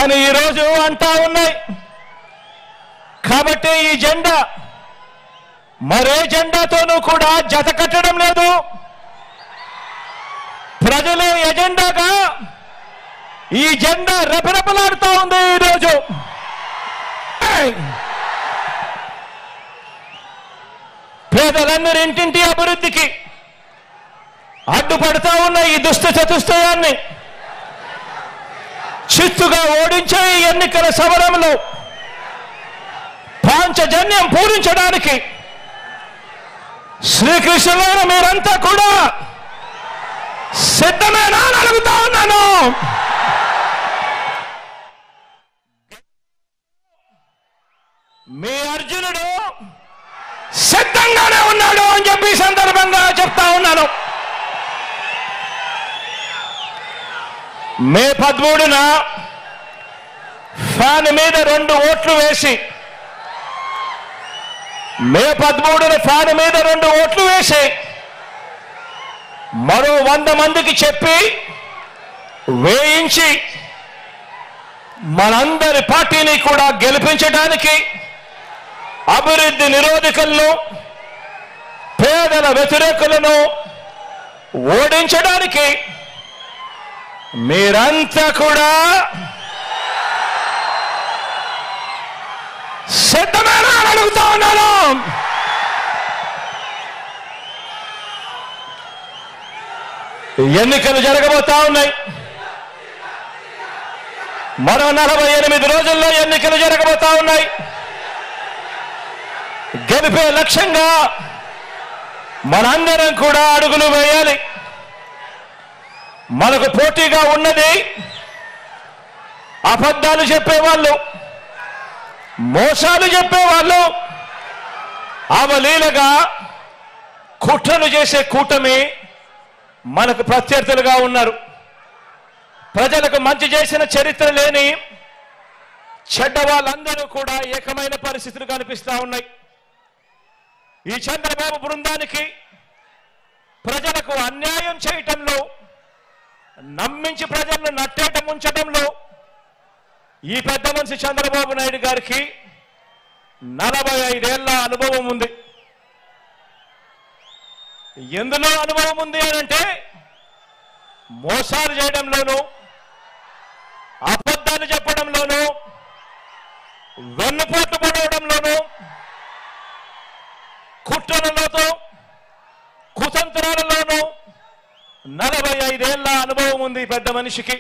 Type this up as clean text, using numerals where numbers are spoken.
అని ఈరోజు అంటా ఉన్నాయి. కాబట్టి ఈ జెండా మరే జెండాతోనూ కూడా జత కట్టడం లేదు. ప్రజల ఎజెండాగా ఈ జెండా రెపరెపలాడుతూ ఉంది. ఈరోజు పేదలందరి ఇంటింటి అభివృద్ధికి అడ్డుపడతా ఉన్న ఈ దుష్ట చతుష్టయాన్ని చిత్తుగా ఓడించే ఎన్నికల సమరంలో పాంచజన్యం పూరించడానికి శ్రీకృష్ణులైన మీరంతా కూడా సిద్ధమేనా అని అడుగుతా ఉన్నాను. మీ అర్జునుడు సిద్ధంగానే ఉన్నాడు అని చెప్పి సందర్భంగా చెప్తా ఉన్నాను. మే 13న ఫ్యాన్ మీద 2 ఓట్లు వేసి మరో 100 మందికి చెప్పి వేయించి మనందరి పార్టీని కూడా గెలిపించడానికి, అభివృద్ధి నిరోధకులను, పేదల వ్యతిరేకులను ఓడించడానికి మీరంతా కూడా సిద్ధమేనా అని అడుగుతా ఉన్నాను. ఎన్నికలు జరగబోతా ఉన్నాయి. మరో 48 రోజుల్లో ఎన్నికలు జరగబోతా ఉన్నాయి. గెలిపే లక్ష్యంగా మనందరం కూడా అడుగులు వేయాలి. మనకు పోటీగా ఉన్నది అబద్ధాలు చెప్పేవాళ్ళు, మోసాలు చెప్పేవాళ్ళు, అవలీలగా కుట్రలు చేసే కూటమి మనకు ప్రత్యర్థులుగా ఉన్నారు. ప్రజలకు మంచి చేసిన చరిత్ర లేని చెడ్డ వాళ్ళందరూ కూడా ఏకమైన పరిస్థితులు కనిపిస్తా ఉన్నాయి. ఈ చంద్రబాబు బృందానికి ప్రజలకు అన్యాయం చేయటంలో, నమ్మించి ప్రజలను నట్టేట ముంచడంలో ఈ పెద్ద మనిషి చంద్రబాబు నాయుడు గారికి 45 ఏళ్ల అనుభవం ఉంది. ఎందులో అనుభవం ఉంది అనంటే మోసాలు చేయడంలోనూ, అబద్ధాలు చెప్పడంలోనూ, వెన్నుపోట్లు పడవడంలోనూ, కుట్రలతో కుతంత్రాలలోనూ 45 ఏళ్ల అనుభవం ఉంది పెద్ద మనిషికి.